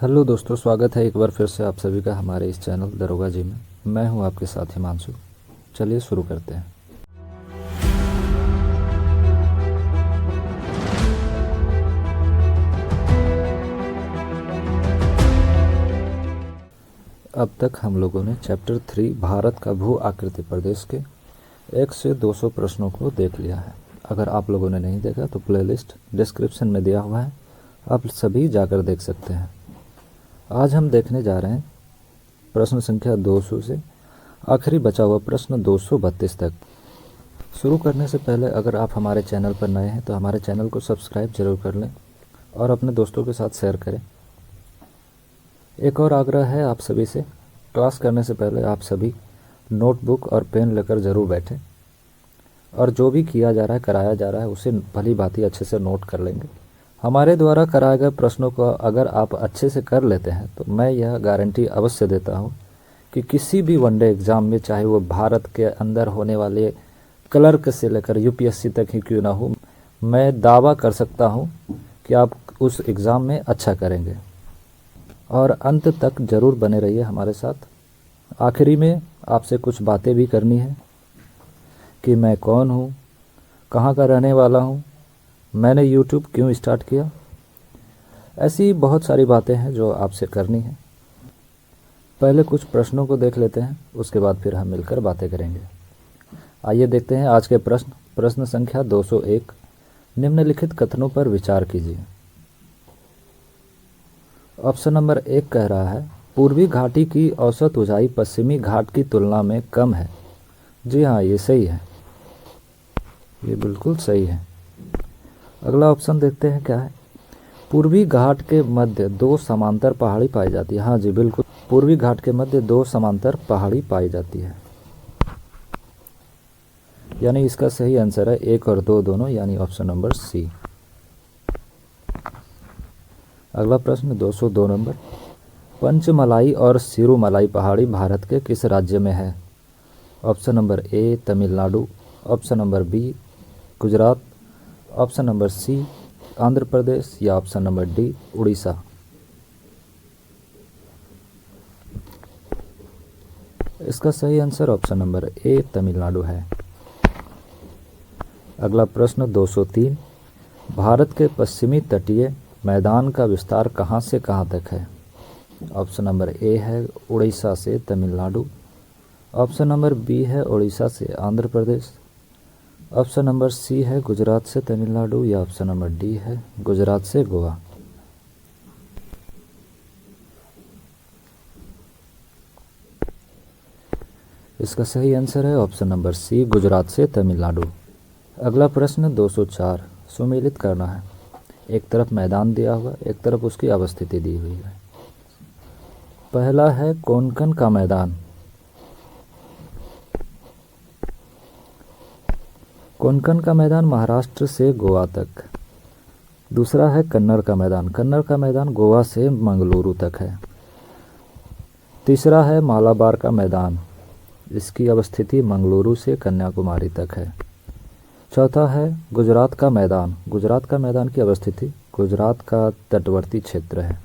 Hello दोस्तों, स्वागत है एक बार फिर से आप सभी का हमारे इस चैनल दरोगा जी में। मैं हूं आपके साथ हिमांशु। चलिए शुरू करते हैं। अब तक हम लोगों ने चैप्टर 3 भारत का भू आकृति प्रदेश के 1 से 200 प्रश्नों को देख लिया है। अगर आप लोगों ने नहीं देखा तो प्लेलिस्ट डिस्क्रिप्शन में दिया हुआ है, आप सभी जाकर देख सकते हैं। आज हम देखने जा रहे हैं प्रश्न संख्या 200 से आखिरी बचा हुआ प्रश्न 232 तक। शुरू करने से पहले अगर आप हमारे चैनल पर नए हैं तो हमारे चैनल को सब्सक्राइब जरूर कर लें और अपने दोस्तों के साथ शेयर करें। एक और आग्रह है आप सभी से, क्लास करने से पहले आप सभी नोटबुक और पेन लेकर ज़रूर बैठें और जो भी किया जा रहा है, कराया जा रहा है, उसे भली भांति अच्छे से नोट कर लेंगे। हमारे द्वारा कराए गए प्रश्नों को अगर आप अच्छे से कर लेते हैं तो मैं यह गारंटी अवश्य देता हूं कि किसी भी वनडे एग्ज़ाम में, चाहे वो भारत के अंदर होने वाले क्लर्क से लेकर यूपीएससी तक ही क्यों ना हो, मैं दावा कर सकता हूं कि आप उस एग्ज़ाम में अच्छा करेंगे। और अंत तक ज़रूर बने रहिए हमारे साथ। आखिरी में आपसे कुछ बातें भी करनी है कि मैं कौन हूँ, कहाँ का रहने वाला हूँ, मैंने यूट्यूब क्यों स्टार्ट किया, ऐसी बहुत सारी बातें हैं जो आपसे करनी है। पहले कुछ प्रश्नों को देख लेते हैं, उसके बाद फिर हम मिलकर बातें करेंगे। आइए देखते हैं आज के प्रश्न। प्रश्न संख्या 201, निम्नलिखित कथनों पर विचार कीजिए। ऑप्शन नंबर 1 कह रहा है पूर्वी घाटी की औसत ऊंचाई पश्चिमी घाट की तुलना में कम है। जी हाँ, ये सही है, ये बिल्कुल सही है। अगला ऑप्शन देखते हैं क्या है। पूर्वी घाट के मध्य 2 समांतर पहाड़ी पाई जाती है। हाँ जी, बिल्कुल, पूर्वी घाट के मध्य 2 समांतर पहाड़ी पाई जाती है, यानी इसका सही आंसर है 1 और 2 दोनों, यानी ऑप्शन नंबर सी। अगला प्रश्न 202 नंबर, पंचमलाई और सिरुमलाई पहाड़ी भारत के किस राज्य में है? Option number A Tamil Nadu, option number B Gujarat, option number C Andhra Pradesh या ऑप्शन नंबर डी उड़ीसा। इसका सही answer option number A Tamil Nadu है। अगला प्रश्न 203, भारत के पश्चिमी तटीय मैदान का विस्तार कहां से कहां तक है? ऑप्शन नंबर ए है उड़ीसा से तमिलनाडु, ऑप्शन नंबर बी है उड़ीसा से Andhra Pradesh, option number C है गुजरात से तमिलनाडु या ऑप्शन नंबर डी है गुजरात से गोवा। इसका सही आंसर है ऑप्शन नंबर सी गुजरात से तमिलनाडु। अगला प्रश्न 204, सुमेलित करना है। एक तरफ मैदान दिया हुआ, एक तरफ उसकी अवस्थिति दी हुई है। पहला है कोंकण का मैदान। कोंकण का मैदान महाराष्ट्र से गोवा तक। दूसरा है कन्नड़ का मैदान। कन्नड़ का मैदान गोवा से मंगलुरु तक है। तीसरा है मालाबार का मैदान, इसकी अवस्थिति मंगलुरु से कन्याकुमारी तक है। चौथा है गुजरात का मैदान। गुजरात का मैदान की अवस्थिति गुजरात का तटवर्ती क्षेत्र है।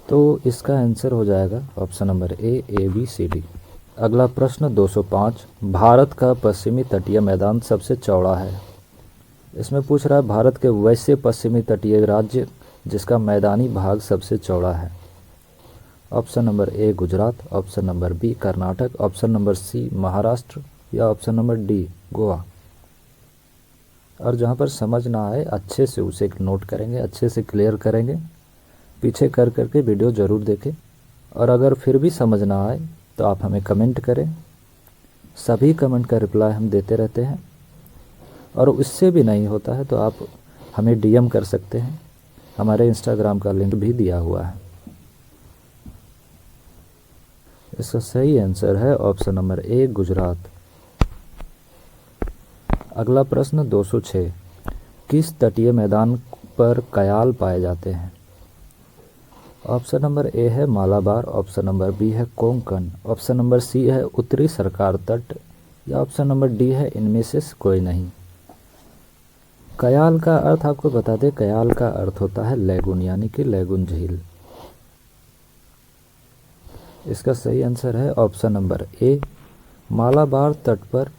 तो इसका आंसर हो जाएगा option number A B C D. अगला प्रश्न 205, भारत का पश्चिमी तटीय मैदान सबसे चौड़ा है। इसमें पूछ रहा है भारत के वैसे पश्चिमी तटीय राज्य जिसका मैदानी भाग सबसे चौड़ा है। Option number A Gujarat, option number B Karnataka, option number C Maharashtra या ऑप्शन नंबर डी गोवा। और जहाँ पर समझ ना आए अच्छे से उसे नोट करेंगे, अच्छे से क्लियर करेंगे, पीछे कर करके वीडियो ज़रूर देखें। और अगर फिर भी समझ ना आए तो आप हमें कमेंट करें, सभी कमेंट का रिप्लाई हम देते रहते हैं। और उससे भी नहीं होता है तो आप हमें डीएम कर सकते हैं, हमारे इंस्टाग्राम का लिंक भी दिया हुआ है। इसका सही आंसर है ऑप्शन नंबर ए गुजरात। अगला प्रश्न 206, किस तटीय मैदान पर कयाल पाए जाते हैं? ऑप्शन नंबर ए है मालाबार, ऑप्शन नंबर बी है कोंकण, ऑप्शन नंबर सी है उत्तरी सरकार तट या ऑप्शन नंबर डी है इनमें से कोई नहीं। कयाल का अर्थ आपको बता दें, कयाल का अर्थ होता है लैगून, यानी कि लैगून झील। इसका सही आंसर है ऑप्शन नंबर ए, मालाबार तट पर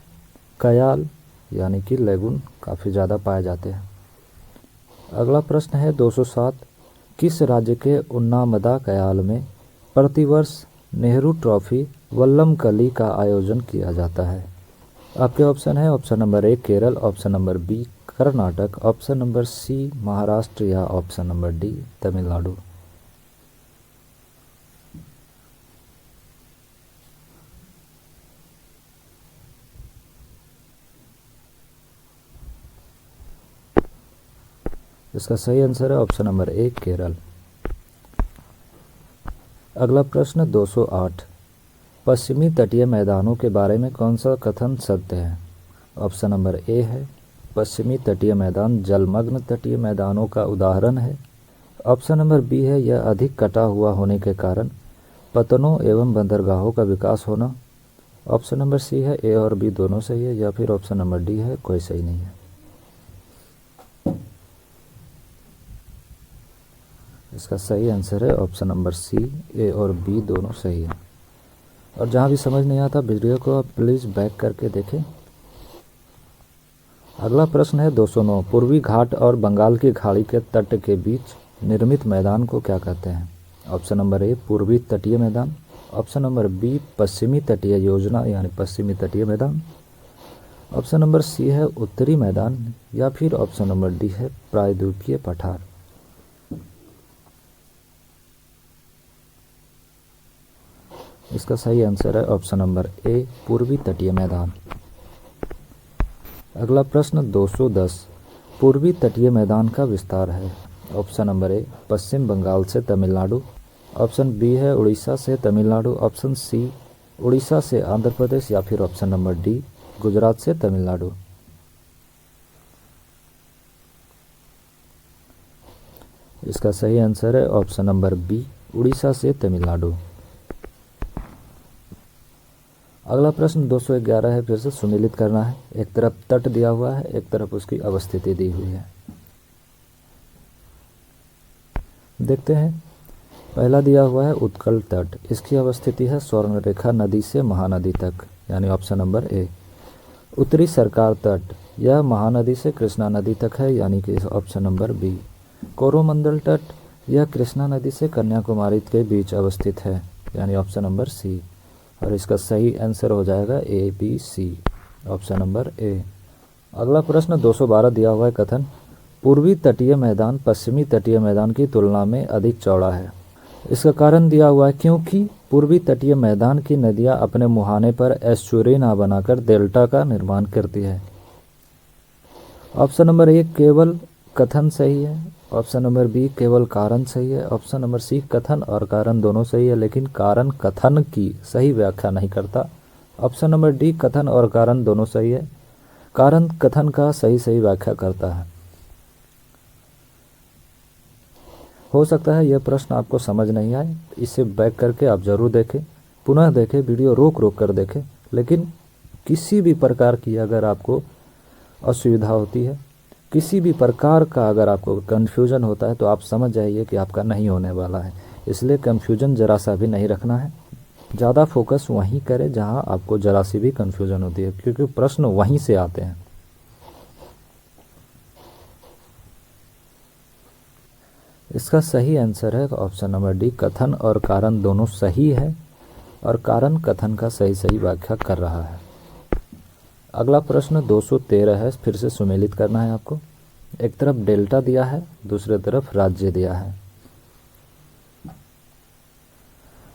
कयाल यानी कि लेगून काफ़ी ज़्यादा पाए जाते हैं। अगला प्रश्न है 207, किस राज्य के उन्नामदा कयाल में प्रतिवर्ष नेहरू ट्रॉफी वल्लमकली का आयोजन किया जाता है? आपके ऑप्शन है option number A Kerala, option number B Karnataka, option number C Maharashtra या ऑप्शन नंबर डी तमिलनाडु। इसका सही आंसर है ऑप्शन नंबर ए केरल। अगला प्रश्न 208, पश्चिमी तटीय मैदानों के बारे में कौन सा कथन सत्य है? ऑप्शन नंबर ए है, पश्चिमी तटीय मैदान जलमग्न तटीय मैदानों का उदाहरण है। ऑप्शन नंबर बी है, यह अधिक कटा हुआ होने के कारण पतनों एवं बंदरगाहों का विकास होना। ऑप्शन नंबर सी है, ए और बी दोनों सही है, या फिर ऑप्शन नंबर डी है, कोई सही नहीं है। इसका सही आंसर है ऑप्शन नंबर सी, ए और बी दोनों सही है। और जहाँ भी समझ नहीं आता वीडियो को आप प्लीज़ बैक करके देखें। अगला प्रश्न है 209, पूर्वी घाट और बंगाल की खाड़ी के तट के बीच निर्मित मैदान को क्या कहते हैं? ऑप्शन नंबर ए पूर्वी तटीय मैदान, ऑप्शन नंबर बी पश्चिमी तटीय योजना यानी पश्चिमी तटीय मैदान, ऑप्शन नंबर सी है उत्तरी मैदान, या फिर ऑप्शन नंबर डी है प्रायद्वीपीय पठार। इसका सही आंसर है ऑप्शन नंबर ए पूर्वी तटीय मैदान। अगला प्रश्न 210, पूर्वी तटीय मैदान का विस्तार है। ऑप्शन नंबर ए पश्चिम बंगाल से तमिलनाडु, ऑप्शन बी है उड़ीसा से तमिलनाडु, ऑप्शन सी उड़ीसा से आंध्र प्रदेश, या फिर ऑप्शन नंबर डी गुजरात से तमिलनाडु। इसका सही आंसर है ऑप्शन नंबर बी उड़ीसा से तमिलनाडु। अगला प्रश्न 211 है, फिर से सुमेलित करना है। एक तरफ तट दिया हुआ है, एक तरफ उसकी अवस्थिति दी हुई है। देखते हैं, पहला दिया हुआ है उत्कल तट, इसकी अवस्थिति है स्वर्णरेखा नदी से महानदी तक यानी ऑप्शन नंबर ए। उत्तरी सरकार तट, यह महानदी से कृष्णा नदी तक है यानी कि ऑप्शन नंबर बी। कोरोमंडल तट, यह कृष्णा नदी से कन्याकुमारी के बीच अवस्थित है यानी ऑप्शन नंबर सी। और इसका सही आंसर हो जाएगा A B C, option number A. अगला प्रश्न 212 दिया हुआ है कथन, पूर्वी तटीय मैदान पश्चिमी तटीय मैदान की तुलना में अधिक चौड़ा है। इसका कारण दिया हुआ है क्योंकि पूर्वी तटीय मैदान की नदियां अपने मुहाने पर एस्चुरी ना बनाकर डेल्टा का निर्माण करती है। ऑप्शन नंबर ए केवल कथन सही है, ऑप्शन नंबर बी केवल कारण सही है, ऑप्शन नंबर सी कथन और कारण दोनों सही है लेकिन कारण कथन की सही व्याख्या नहीं करता। ऑप्शन नंबर डी कथन और कारण दोनों सही है, कारण कथन का सही व्याख्या करता है। हो सकता है यह प्रश्न आपको समझ नहीं आए, इसे बैक करके आप जरूर देखें, पुनः देखें, वीडियो रोक कर देखें। लेकिन किसी भी प्रकार की अगर आपको असुविधा होती है, किसी भी प्रकार का अगर आपको कन्फ्यूजन होता है तो आप समझ जाइए कि आपका नहीं होने वाला है। इसलिए कन्फ्यूजन जरा सा भी नहीं रखना है, ज़्यादा फोकस वहीं करें जहां आपको जरा सी भी कन्फ्यूजन होती है, क्योंकि प्रश्न वहीं से आते हैं। इसका सही आंसर है ऑप्शन नंबर डी, कथन और कारण दोनों सही है और कारण कथन का सही व्याख्या कर रहा है। अगला प्रश्न 213 है, फिर से सुमेलित करना है आपको। एक तरफ डेल्टा दिया है, दूसरे तरफ राज्य दिया है।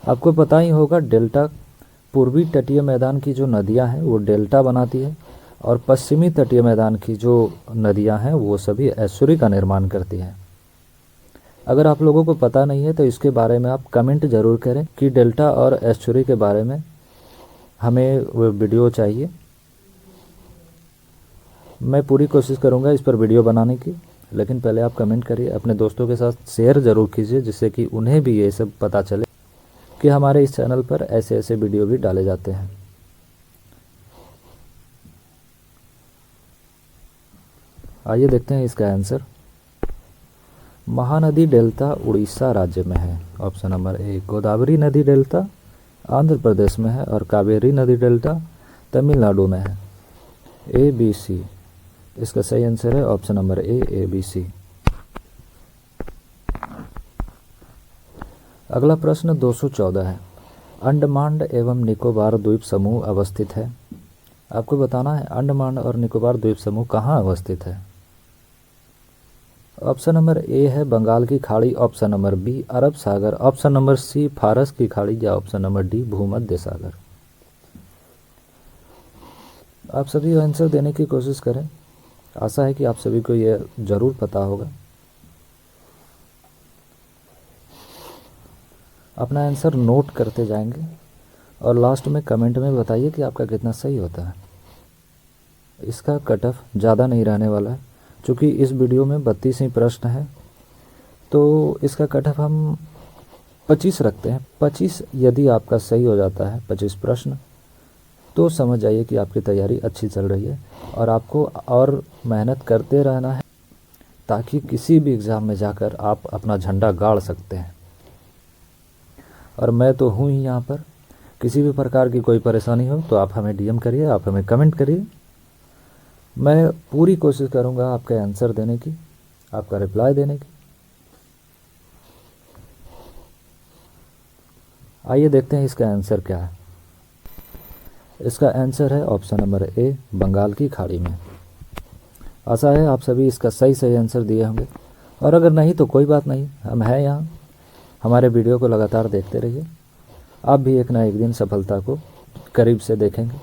आपको पता ही होगा डेल्टा पूर्वी तटीय मैदान की जो नदियां हैं वो डेल्टा बनाती है और पश्चिमी तटीय मैदान की जो नदियां हैं वो सभी एस्चुरी का निर्माण करती हैं। अगर आप लोगों को पता नहीं है तो इसके बारे में आप कमेंट जरूर करें कि डेल्टा और एस्चुरी के बारे में हमें वो वीडियो चाहिए। मैं पूरी कोशिश करूंगा इस पर वीडियो बनाने की, लेकिन पहले आप कमेंट करिए, अपने दोस्तों के साथ शेयर ज़रूर कीजिए जिससे कि उन्हें भी ये सब पता चले कि हमारे इस चैनल पर ऐसे वीडियो भी डाले जाते हैं। आइए देखते हैं इसका आंसर। महानदी डेल्टा उड़ीसा राज्य में है, ऑप्शन नंबर ए। गोदावरी नदी डेल्टा आंध्र प्रदेश में है और कावेरी नदी डेल्टा तमिलनाडु में है। ए बी सी, इसका सही आंसर है option number A B C. अगला प्रश्न 214 है। अंडमान एवं निकोबार द्वीप समूह अवस्थित है। आपको बताना है अंडमान और निकोबार द्वीप समूह कहाँ अवस्थित है। ऑप्शन नंबर ए है बंगाल की खाड़ी, ऑप्शन नंबर बी अरब सागर, ऑप्शन नंबर सी फारस की खाड़ी या ऑप्शन नंबर डी भूमध्य सागर। आप सभी आंसर देने की कोशिश करें। आशा है कि आप सभी को यह जरूर पता होगा। अपना आंसर नोट करते जाएंगे और लास्ट में कमेंट में बताइए कि आपका कितना सही होता है। इसका कट ऑफ ज़्यादा नहीं रहने वाला है, चूँकि इस वीडियो में 32 ही प्रश्न है तो इसका कट ऑफ हम 25 रखते हैं। 25 यदि आपका सही हो जाता है 25 प्रश्न, तो समझ जाइए कि आपकी तैयारी अच्छी चल रही है और आपको और मेहनत करते रहना है ताकि किसी भी एग्ज़ाम में जाकर आप अपना झंडा गाड़ सकते हैं। और मैं तो हूँ ही यहाँ पर। किसी भी प्रकार की कोई परेशानी हो तो आप हमें डीएम करिए, आप हमें कमेंट करिए। मैं पूरी कोशिश करूँगा आपके आंसर देने की, आपका रिप्लाई देने की। आइए देखते हैं इसका आंसर क्या है। इसका आंसर है ऑप्शन नंबर ए बंगाल की खाड़ी में। आशा है आप सभी इसका सही आंसर दिए होंगे और अगर नहीं तो कोई बात नहीं, हम हैं यहाँ। हमारे वीडियो को लगातार देखते रहिए, आप भी एक ना एक दिन सफलता को करीब से देखेंगे।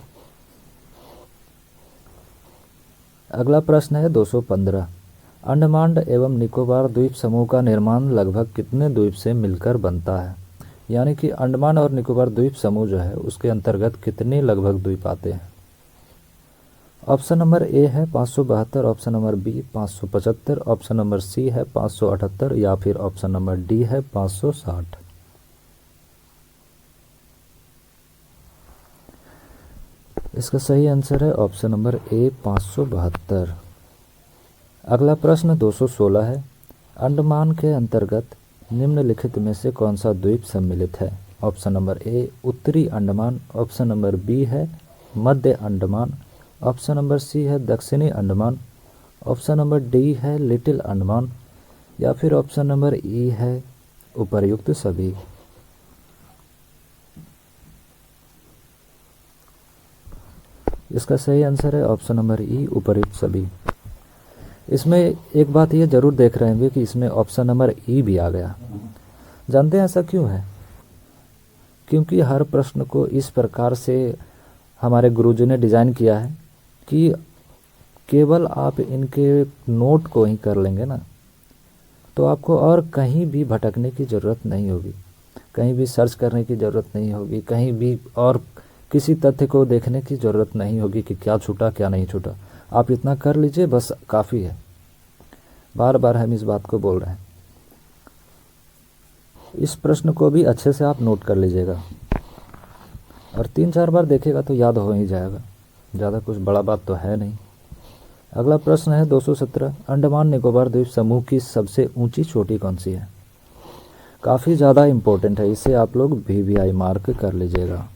अगला प्रश्न है 215। अंडमान एवं निकोबार द्वीप समूह का निर्माण लगभग कितने द्वीप से मिलकर बनता है। यानी कि अंडमान और निकोबार द्वीप समूह जो है उसके अंतर्गत कितने लगभग द्वीप आते हैं। ऑप्शन नंबर ए है 572, option number B 575, option number C है 578 या फिर ऑप्शन नंबर डी है 560। इसका सही आंसर है ऑप्शन नंबर ए 572। अगला प्रश्न 216 है। अंडमान के अंतर्गत निम्नलिखित में से कौन सा द्वीप सम्मिलित है। ऑप्शन नंबर ए उत्तरी अंडमान, ऑप्शन नंबर बी है Madhya Andaman, option number C है दक्षिणी अंडमान, ऑप्शन नंबर डी है लिटिल अंडमान या फिर ऑप्शन नंबर ई है उपर्युक्त सभी। इसका सही आंसर है ऑप्शन नंबर ई उपर्युक्त सभी। इसमें एक बात ये जरूर देख रहे होंगे कि इसमें ऑप्शन नंबर ई भी आ गया। जानते हैं ऐसा क्यों है? क्योंकि हर प्रश्न को इस प्रकार से हमारे गुरुजी ने डिज़ाइन किया है कि केवल आप इनके नोट को ही कर लेंगे ना, तो आपको और कहीं भी भटकने की ज़रूरत नहीं होगी, कहीं भी सर्च करने की ज़रूरत नहीं होगी, कहीं भी और किसी तथ्य को देखने की ज़रूरत नहीं होगी कि क्या छूटा क्या नहीं छूटा। आप इतना कर लीजिए, बस काफ़ी है। बार बार हम इस बात को बोल रहे हैं। इस प्रश्न को भी अच्छे से आप नोट कर लीजिएगा और 3-4 बार देखेगा तो याद हो ही जाएगा। ज़्यादा कुछ बड़ा बात तो है नहीं। अगला प्रश्न है 217। अंडमान निकोबार द्वीप समूह की सबसे ऊंची चोटी कौन सी है। काफ़ी ज़्यादा इम्पोर्टेंट है, इसे आप लोग VVI मार्क कर लीजिएगा।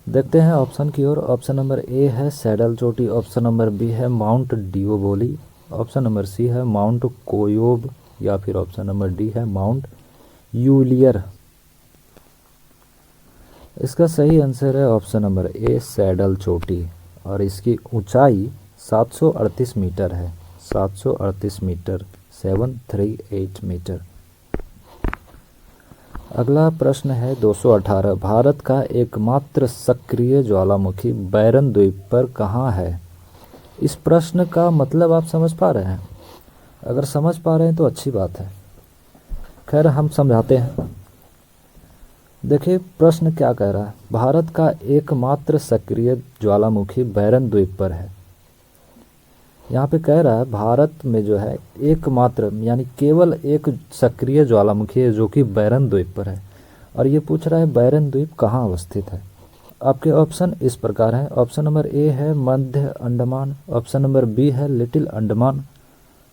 देखते हैं ऑप्शन की ओर। ऑप्शन नंबर ए है सैडल चोटी, ऑप्शन नंबर बी है माउंट डिओबोली, ऑप्शन नंबर सी है माउंट कोयोब या फिर ऑप्शन नंबर डी है माउंट यूलियर। इसका सही आंसर है ऑप्शन नंबर ए सैडल चोटी और इसकी ऊंचाई 738 मीटर है। 738 मीटर, 738 मीटर। अगला प्रश्न है 218। भारत का एकमात्र सक्रिय ज्वालामुखी बैरन द्वीप पर कहाँ है। इस प्रश्न का मतलब आप समझ पा रहे हैं? अगर समझ पा रहे हैं तो अच्छी बात है। खैर हम समझाते हैं। देखिए प्रश्न क्या कह रहा है। भारत का एकमात्र सक्रिय ज्वालामुखी बैरन द्वीप पर है। यहाँ पे कह रहा है भारत में जो है एकमात्र यानी केवल एक सक्रिय ज्वालामुखी है जो कि बैरन द्वीप पर है और ये पूछ रहा है बैरन द्वीप कहाँ अवस्थित है। आपके ऑप्शन इस प्रकार हैं। ऑप्शन नंबर ए है Madhya Andaman, option number B है Little Andaman,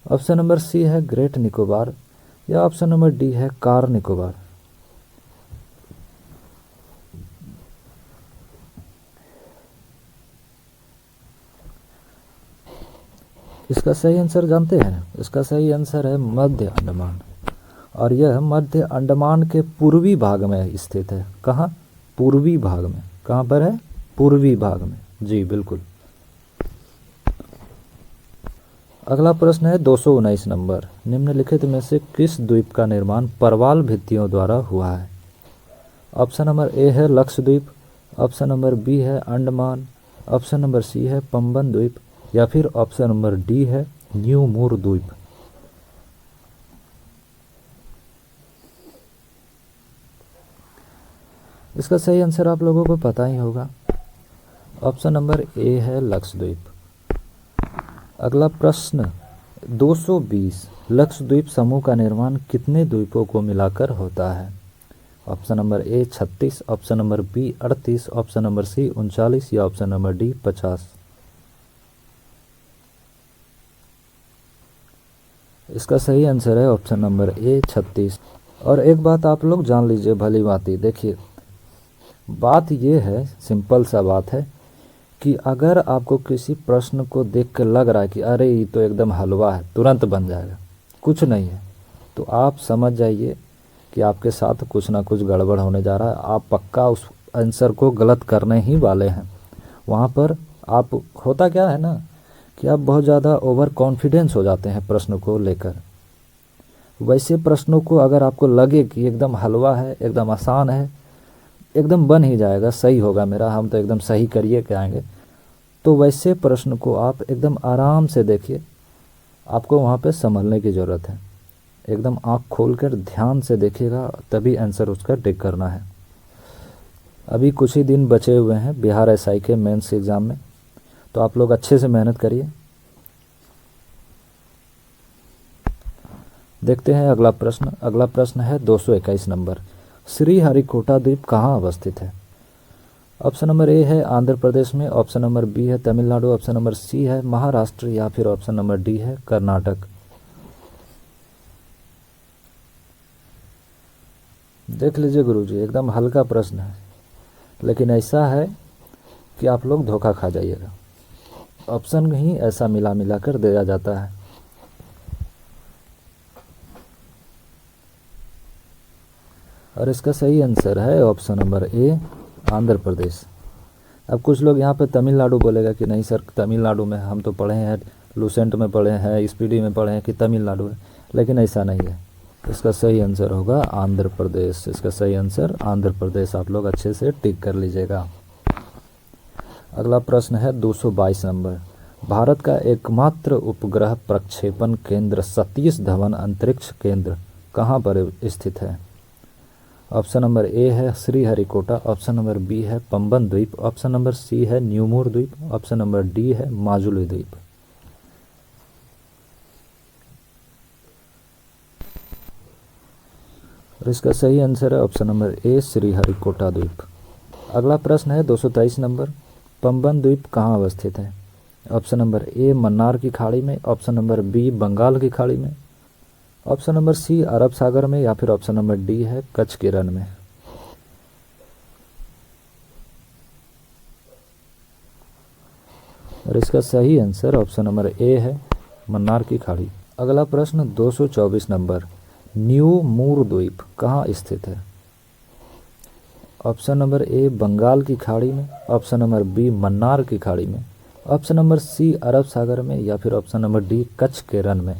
option number C है ग्रेट निकोबार या ऑप्शन नंबर डी है कार निकोबार। इसका सही आंसर जानते हैं? इसका सही आंसर है मध्य अंडमान, और यह मध्य अंडमान के पूर्वी भाग में स्थित है। कहाँ? पूर्वी भाग में। कहाँ पर है? पूर्वी भाग में। जी बिल्कुल। अगला प्रश्न है 219 नंबर। निम्नलिखित में से किस द्वीप का निर्माण परवाल भित्तियों द्वारा हुआ है? ऑप्शन नंबर ए है लक्षद्वीप, ऑप्शन नंबर बी है अंडमान, ऑप्शन नंबर सी है पंबन द्वीप, या फिर ऑप्शन नंबर डी है न्यू मूर द्वीप। इसका सही आंसर आप लोगों को पता ही होगा। ऑप्शन नंबर ए है लक्षद्वीप। अगला प्रश्न 220। लक्षद्वीप समूह का निर्माण कितने द्वीपों को मिलाकर होता है? Option number A 36, option number B 38, option number C 39, या ऑप्शन नंबर डी 50। इसका सही आंसर है ऑप्शन नंबर ए 36। और एक बात आप लोग जान लीजिए भली भांति। देखिए, बात ये है, सिंपल सा बात है कि अगर आपको किसी प्रश्न को देख कर लग रहा है कि अरे ये तो एकदम हलवा है, तुरंत बन जाएगा, कुछ नहीं है, तो आप समझ जाइए कि आपके साथ कुछ ना कुछ गड़बड़ होने जा रहा है। आप पक्का उस आंसर को गलत करने ही वाले हैं। वहाँ पर आप, होता क्या है ना कि आप बहुत ज़्यादा ओवर कॉन्फिडेंस हो जाते हैं प्रश्न को लेकर। वैसे प्रश्नों को अगर आपको लगे कि एकदम हलवा है, एकदम आसान है, एकदम बन ही जाएगा, सही होगा मेरा, हम तो एकदम सही करिए के आएंगे, तो वैसे प्रश्न को आप एकदम आराम से देखिए। आपको वहाँ पे संभलने की ज़रूरत है। एकदम आँख खोलकर ध्यान से देखिएगा, तभी आंसर उसका टिक करना है। अभी कुछ ही दिन बचे हुए हैं बिहार एसआई के मेंस एग्ज़ाम में, तो आप लोग अच्छे से मेहनत करिए। देखते हैं अगला प्रश्न। अगला प्रश्न है 221 नंबर। श्रीहरिकोटा द्वीप कहाँ अवस्थित है? ऑप्शन नंबर ए है आंध्र प्रदेश में, ऑप्शन नंबर बी है तमिलनाडु, ऑप्शन नंबर सी है महाराष्ट्र, या फिर ऑप्शन नंबर डी है कर्नाटक। देख लीजिए गुरुजी, एकदम हल्का प्रश्न है, लेकिन ऐसा है कि आप लोग धोखा खा जाइएगा। ऑप्शन ही ऐसा मिला मिला कर दिया जाता है। और इसका सही आंसर है ऑप्शन नंबर ए आंध्र प्रदेश। अब कुछ लोग यहाँ पे तमिलनाडु बोलेगा कि नहीं सर, तमिलनाडु में हम तो पढ़े हैं, लूसेंट में पढ़े हैं, स्पीडी में पढ़े हैं कि तमिलनाडु है, लेकिन ऐसा नहीं है। इसका सही आंसर होगा आंध्र प्रदेश। इसका सही आंसर आंध्र प्रदेश। आप लोग अच्छे से टिक कर लीजिएगा। अगला प्रश्न है 222 नंबर। भारत का एकमात्र उपग्रह प्रक्षेपण केंद्र सतीश धवन अंतरिक्ष केंद्र कहाँ पर स्थित है? ऑप्शन नंबर ए है श्रीहरिकोटा, ऑप्शन नंबर बी है पंबन द्वीप, ऑप्शन नंबर सी है न्यूमूर द्वीप, ऑप्शन नंबर डी है माजुली द्वीप। और इसका सही आंसर है ऑप्शन नंबर ए श्रीहरिकोटा द्वीप। अगला प्रश्न है 223 नंबर। पंबन द्वीप कहाँ अवस्थित है? ऑप्शन नंबर ए मन्नार की खाड़ी में, ऑप्शन नंबर बी बंगाल की खाड़ी में, ऑप्शन नंबर सी अरब सागर में, या फिर ऑप्शन नंबर डी है कच्छ के रण में। और इसका सही आंसर ऑप्शन नंबर ए है मन्नार की खाड़ी। अगला प्रश्न 224 नंबर। न्यू मूर द्वीप कहाँ स्थित है? ऑप्शन नंबर ए बंगाल की खाड़ी में, ऑप्शन नंबर बी मन्नार की खाड़ी में, ऑप्शन नंबर सी अरब सागर में, या फिर ऑप्शन नंबर डी कच्छ के रण में।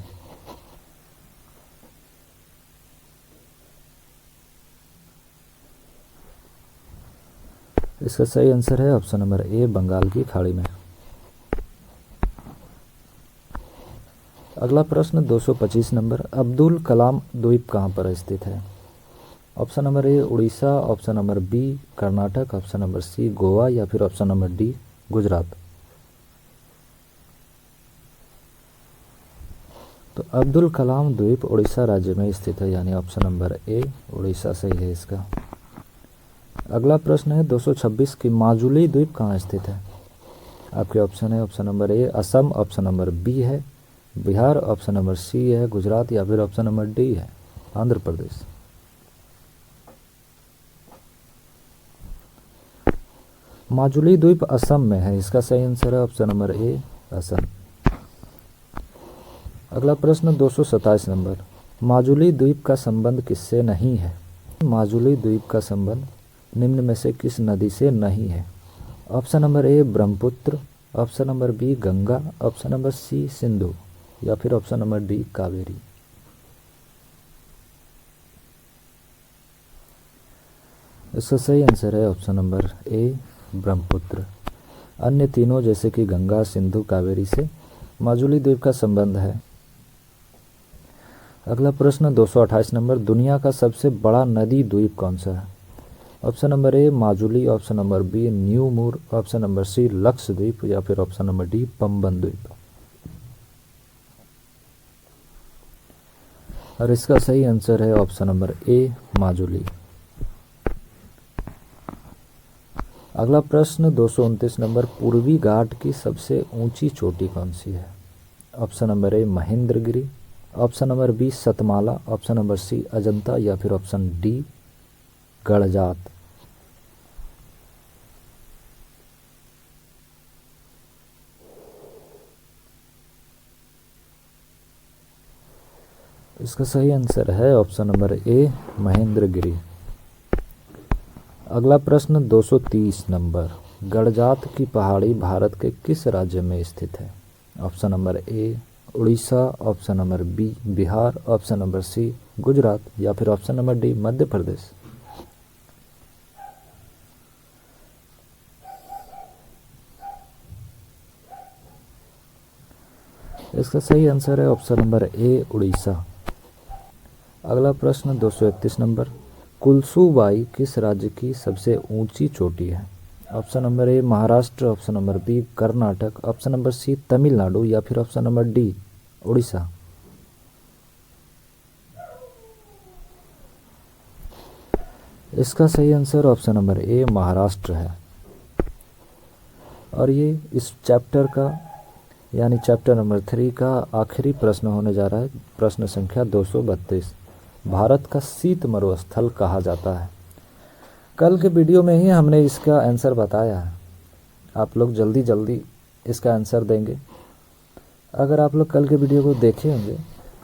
इसका सही आंसर है ऑप्शन नंबर ए बंगाल की खाड़ी में। अगला प्रश्न 225 नंबर। अब्दुल कलाम द्वीप कहाँ पर स्थित है? Option number A Orissa, option number B Karnataka, option number C Goa, या फिर ऑप्शन नंबर डी गुजरात। तो अब्दुल कलाम द्वीप उड़ीसा राज्य में स्थित है, यानी ऑप्शन नंबर ए उड़ीसा सही है इसका। अगला प्रश्न है 226 की माजुली द्वीप कहाँ स्थित है? आपके ऑप्शन है option number A Assam, option number B है बिहार, ऑप्शन नंबर सी है गुजरात, या फिर ऑप्शन नंबर डी है आंध्र प्रदेश। माजुली द्वीप असम में है। इसका सही आंसर है ऑप्शन नंबर ए असम। अगला प्रश्न 227 नंबर, माजुली द्वीप का संबंध किससे नहीं है? माजुली द्वीप का संबंध निम्न में से किस नदी से नहीं है? Option number A Brahmaputra, option number B Ganga, option number C Sindhu या फिर ऑप्शन नंबर डी कावेरी। इसका सही आंसर है ऑप्शन नंबर ए ब्रह्मपुत्र। अन्य तीनों जैसे कि गंगा, सिंधु, कावेरी से माजुली द्वीप का संबंध है। अगला प्रश्न 228 नंबर, दुनिया का सबसे बड़ा नदी द्वीप कौन सा है? Option number A Majuli, option number B New Moore, option number C Lakshadweep या फिर ऑप्शन नंबर डी पंबन द्वीप। और इसका सही आंसर है ऑप्शन नंबर ए माजुली। अगला प्रश्न 229 नंबर, पूर्वी घाट की सबसे ऊंची चोटी कौन सी है? Option number A Mahendragiri, option number B Satmala, option number C Ajanta या फिर ऑप्शन डी गड़जात। इसका सही आंसर है ऑप्शन नंबर ए महेंद्रगिरी। अगला प्रश्न 230 नंबर, गड़जात की पहाड़ी भारत के किस राज्य में स्थित है? Option number A Orissa, option number B Bihar, option number C Gujarat या फिर option number D Madhya Pradesh. इसका सही आंसर है ऑप्शन नंबर ए उड़ीसा। अगला प्रश्न 231 नंबर, कुलसुबाई किस राज्य की सबसे ऊंची चोटी है? Option number A Maharashtra, option number B Karnataka, option number C Tamil Nadu या फिर ऑप्शन नंबर डी उड़ीसा। इसका सही answer option number A Maharashtra है। और ये इस चैप्टर का यानी चैप्टर नंबर 3 का आखिरी प्रश्न होने जा रहा है। प्रश्न संख्या 232, भारत का शीत मरुस्थल कहा जाता है। कल के वीडियो में ही हमने इसका आंसर बताया है, आप लोग जल्दी जल्दी इसका आंसर देंगे। अगर आप लोग कल के वीडियो को देखे होंगे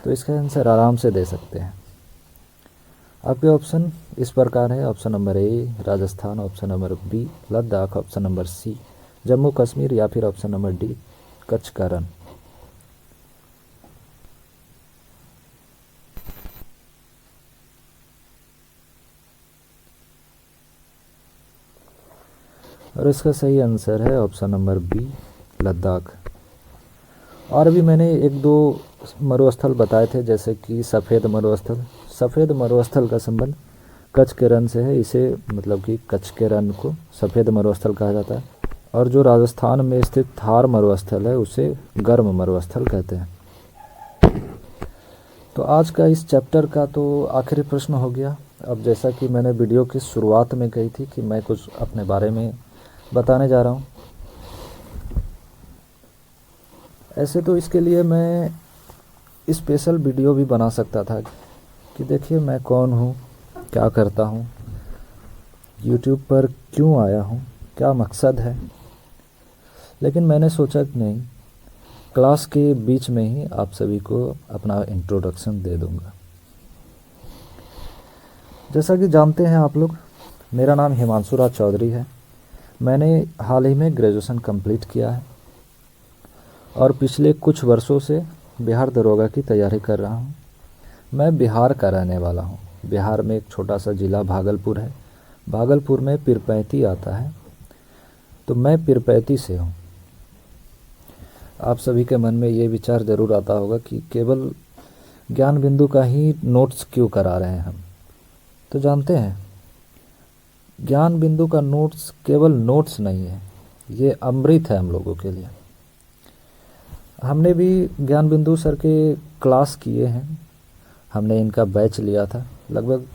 तो इसका आंसर आराम से दे सकते हैं। आपके ऑप्शन इस प्रकार है, option number A Rajasthan, option number B Ladakh, option number C Jammu Kashmir या फिर ऑप्शन नंबर डी कच्छ का रण। और इसका सही आंसर है ऑप्शन नंबर बी लद्दाख। और भी मैंने एक दो मरुस्थल बताए थे, जैसे कि सफ़ेद मरुस्थल। सफ़ेद मरुस्थल का संबंध कच्छ के रण से है, इसे मतलब कि कच्छ के रण को सफ़ेद मरुस्थल कहा जाता है। और जो राजस्थान में स्थित थार मरुस्थल है उसे गर्म मरुस्थल कहते हैं। तो आज का इस चैप्टर का तो आखिरी प्रश्न हो गया। अब जैसा कि मैंने वीडियो की शुरुआत में कही थी कि मैं कुछ अपने बारे में बताने जा रहा हूँ। ऐसे तो इसके लिए मैं स्पेशल वीडियो भी बना सकता था कि देखिए मैं कौन हूँ, क्या करता हूँ, YouTube पर क्यों आया हूँ, क्या मकसद है। लेकिन मैंने सोचा कि नहीं, क्लास के बीच में ही आप सभी को अपना इंट्रोडक्शन दे दूँगा। जैसा कि जानते हैं आप लोग, मेरा नाम हिमांशु राज चौधरी है। मैंने हाल ही में ग्रेजुएशन कंप्लीट किया है और पिछले कुछ वर्षों से बिहार दरोगा की तैयारी कर रहा हूँ। मैं बिहार का रहने वाला हूँ। बिहार में एक छोटा सा ज़िला भागलपुर है। भागलपुर में पीरपैंती आता है, तो मैं पीरपैंती से हूँ। आप सभी के मन में ये विचार ज़रूर आता होगा कि केवल ज्ञान बिंदु का ही नोट्स क्यों करा रहे हैं हम। तो जानते हैं, ज्ञान बिंदु का नोट्स केवल नोट्स नहीं है, ये अमृत है हम लोगों के लिए। हमने भी ज्ञान बिंदु सर के क्लास किए हैं, हमने इनका बैच लिया था। लगभग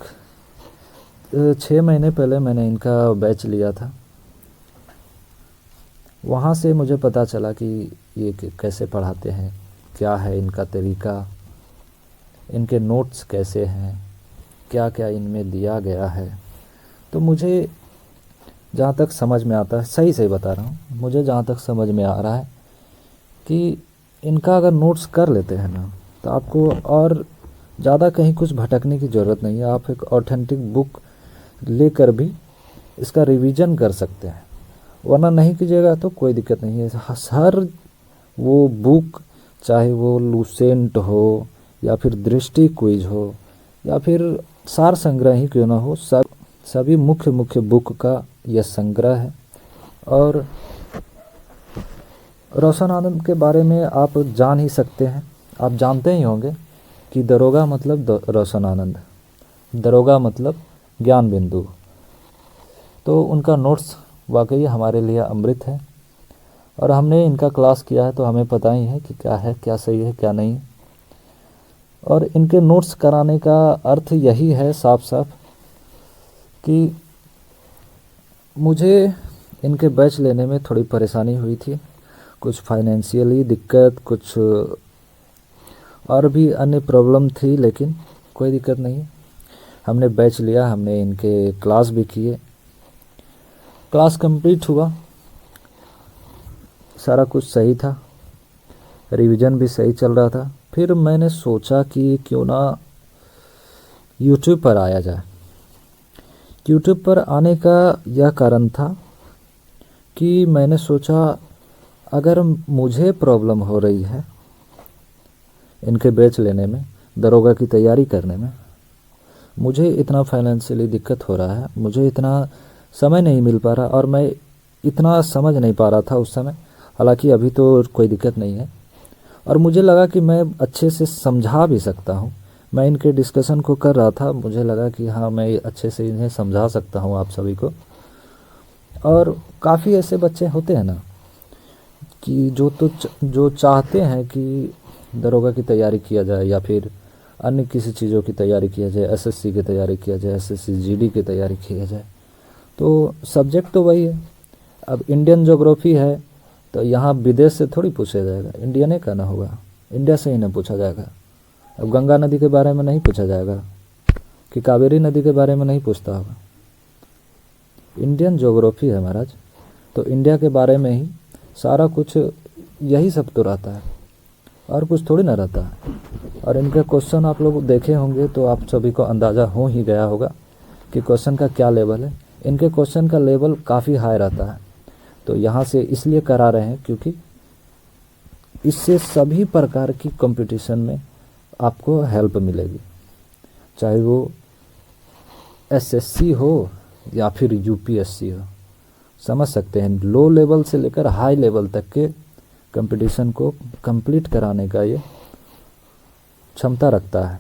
6 महीने पहले मैंने इनका बैच लिया था। वहाँ से मुझे पता चला कि ये कैसे पढ़ाते हैं, क्या है इनका तरीका, इनके नोट्स कैसे हैं, क्या क्या इनमें दिया गया है। तो मुझे जहाँ तक समझ में आता है, सही सही बता रहा हूँ, मुझे जहाँ तक समझ में आ रहा है कि इनका अगर नोट्स कर लेते हैं ना, तो आपको और ज़्यादा कहीं कुछ भटकने की ज़रूरत नहीं है। आप एक ऑथेंटिक बुक लेकर भी इसका रिवीजन कर सकते हैं, वरना नहीं कीजिएगा तो कोई दिक्कत नहीं है। हर वो बुक, चाहे वो लूसेंट हो या फिर दृष्टि क्विज हो या फिर सार संग्रह ही क्यों ना हो, सभी मुख्य मुख्य बुक का यह संग्रह है। और रोशन आनंद के बारे में आप जान ही सकते हैं, आप जानते ही होंगे कि दरोगा मतलब रोशन आनंद, दरोगा मतलब ज्ञान बिंदु। तो उनका नोट्स वाकई हमारे लिए अमृत है, और हमने इनका क्लास किया है तो हमें पता ही है कि क्या है, क्या सही है, क्या नहीं। और इनके नोट्स कराने का अर्थ यही है साफ साफ कि मुझे इनके बैच लेने में थोड़ी परेशानी हुई थी, कुछ फाइनेंशियली दिक्कत, कुछ और भी अन्य प्रॉब्लम थी, लेकिन कोई दिक्कत नहीं। हमने बैच लिया, हमने इनके क्लास भी किए, क्लास कंप्लीट हुआ, सारा कुछ सही था, रिवीजन भी सही चल रहा था। फिर मैंने सोचा कि क्यों ना यूट्यूब पर आया जाए। यूट्यूब पर आने का यह कारण था कि मैंने सोचा अगर मुझे प्रॉब्लम हो रही है इनके बैच लेने में, दरोगा की तैयारी करने में, मुझे इतना फाइनेंशियली दिक्कत हो रहा है, मुझे इतना समय नहीं मिल पा रहा और मैं इतना समझ नहीं पा रहा था उस समय। हालांकि अभी तो कोई दिक्कत नहीं है, और मुझे लगा कि मैं अच्छे से समझा भी सकता हूँ। मैं इनके डिस्कशन को कर रहा था, मुझे लगा कि हाँ मैं अच्छे से इन्हें समझा सकता हूँ आप सभी को। और काफ़ी ऐसे बच्चे होते हैं ना कि जो चाहते हैं कि दरोगा की तैयारी किया जाए या फिर अन्य किसी चीज़ों की तैयारी किया जाए, एसएससी की तैयारी किया जाए, एसएससी जीडी की तैयारी किया जाए, तो सब्जेक्ट तो वही है। अब इंडियन ज्योग्राफी है तो यहाँ विदेश से थोड़ी पूछा जाएगा, इंडियन का ना होगा, इंडिया से ही ना पूछा जाएगा। अब गंगा नदी के बारे में नहीं पूछा जाएगा कि कावेरी नदी के बारे में नहीं पूछता होगा। इंडियन ज्योग्राफी है महाराज, तो इंडिया के बारे में ही सारा कुछ, यही सब तो रहता है और कुछ थोड़ी ना रहता है। और इनके क्वेश्चन आप लोग देखे होंगे तो आप सभी को अंदाज़ा हो ही गया होगा कि क्वेश्चन का क्या लेवल है। इनके क्वेश्चन का लेवल काफ़ी हाई रहता है, तो यहाँ से इसलिए करा रहे हैं क्योंकि इससे सभी प्रकार की कंपटीशन में आपको हेल्प मिलेगी, चाहे वो एसएससी हो या फिर यूपीएससी हो। समझ सकते हैं, लो लेवल से लेकर हाई लेवल तक के कंपटीशन को कंप्लीट कराने का ये क्षमता रखता है।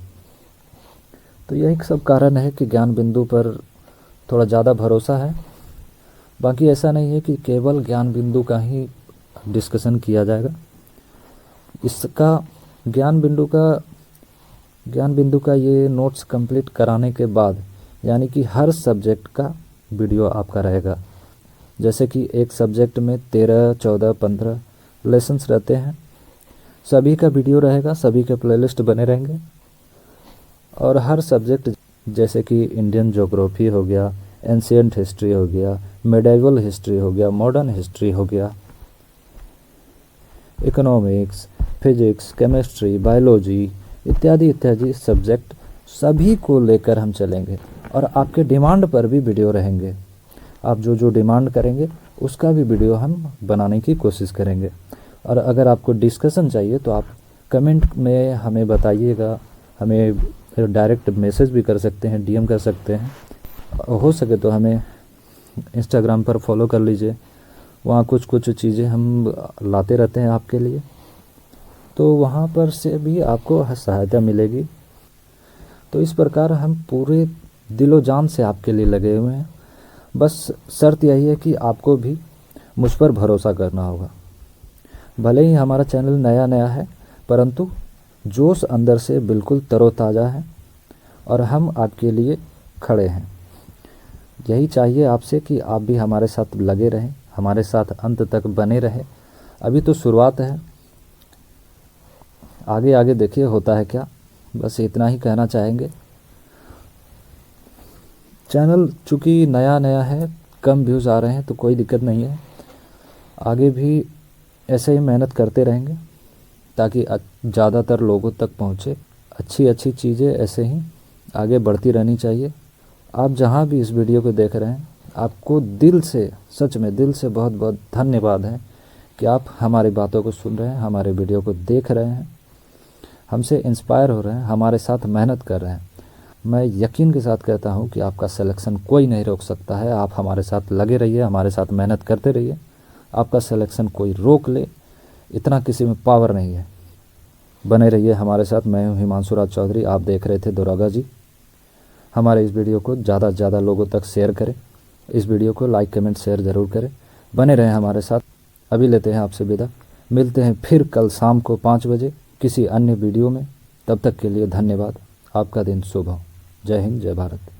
तो यही सब कारण है कि ज्ञान बिंदु पर थोड़ा ज़्यादा भरोसा है। बाकी ऐसा नहीं है कि केवल ज्ञान बिंदु का ही डिस्कशन किया जाएगा। इसका ज्ञान बिंदु का ये नोट्स कंप्लीट कराने के बाद, यानी कि हर सब्जेक्ट का वीडियो आपका रहेगा। जैसे कि एक सब्जेक्ट में 13, 14, 15 लेसन्स रहते हैं, सभी का वीडियो रहेगा, सभी के प्लेलिस्ट बने रहेंगे। और हर सब्जेक्ट जैसे कि इंडियन ज्योग्राफी हो गया, एंशिएंट हिस्ट्री हो गया, मेडिवल हिस्ट्री हो गया, मॉडर्न हिस्ट्री हो गया, इकोनॉमिक्स, फिजिक्स, केमिस्ट्री, बायोलॉजी इत्यादि इत्यादि सब्जेक्ट सभी को लेकर हम चलेंगे। और आपके डिमांड पर भी वीडियो रहेंगे, आप जो डिमांड करेंगे उसका भी वीडियो हम बनाने की कोशिश करेंगे। और अगर आपको डिस्कशन चाहिए तो आप कमेंट में हमें बताइएगा, हमें डायरेक्ट मैसेज भी कर सकते हैं, डीएम कर सकते हैं। हो सके तो हमें इंस्टाग्राम पर फॉलो कर लीजिए, वहाँ कुछ चीज़ें हम लाते रहते हैं आपके लिए, तो वहाँ पर से भी आपको सहायता मिलेगी। तो इस प्रकार हम पूरे दिलो जान से आपके लिए लगे हुए हैं। बस शर्त यही है कि आपको भी मुझ पर भरोसा करना होगा। भले ही हमारा चैनल नया नया है, परंतु जोश अंदर से बिल्कुल तरोताज़ा है और हम आपके लिए खड़े हैं। यही चाहिए आपसे कि आप भी हमारे साथ लगे रहें, हमारे साथ अंत तक बने रहें। अभी तो शुरुआत है, आगे आगे देखिए होता है क्या, बस इतना ही कहना चाहेंगे। चैनल चूँकि नया नया है, कम व्यूज़ आ रहे हैं, तो कोई दिक्कत नहीं है, आगे भी ऐसे ही मेहनत करते रहेंगे ताकि ज़्यादातर लोगों तक पहुँचे। अच्छी अच्छी चीज़ें ऐसे ही आगे बढ़ती रहनी चाहिए। आप जहाँ भी इस वीडियो को देख रहे हैं, आपको दिल से, सच में दिल से बहुत बहुत धन्यवाद है कि आप हमारी बातों को सुन रहे हैं, हमारे वीडियो को देख रहे हैं, हमसे इंस्पायर हो रहे हैं, हमारे साथ मेहनत कर रहे हैं। मैं यकीन के साथ कहता हूँ कि आपका सिलेक्शन कोई नहीं रोक सकता है। आप हमारे साथ लगे रहिए, हमारे साथ मेहनत करते रहिए। आपका सिलेक्शन कोई रोक ले, इतना किसी में पावर नहीं है। बने रहिए हमारे साथ। मैं हूँ हिमांशु राज चौधरी, आप देख रहे थे दौरागा जी। हमारे इस वीडियो को ज़्यादा से ज़्यादा लोगों तक शेयर करें। इस वीडियो को लाइक कमेंट शेयर ज़रूर करें। बने रहें हमारे साथ। अभी लेते हैं आपसे विदा। मिलते हैं फिर कल शाम को 5 बजे किसी अन्य वीडियो में। तब तक के लिए धन्यवाद। आपका दिन शुभ हो। जय हिंद, जय भारत।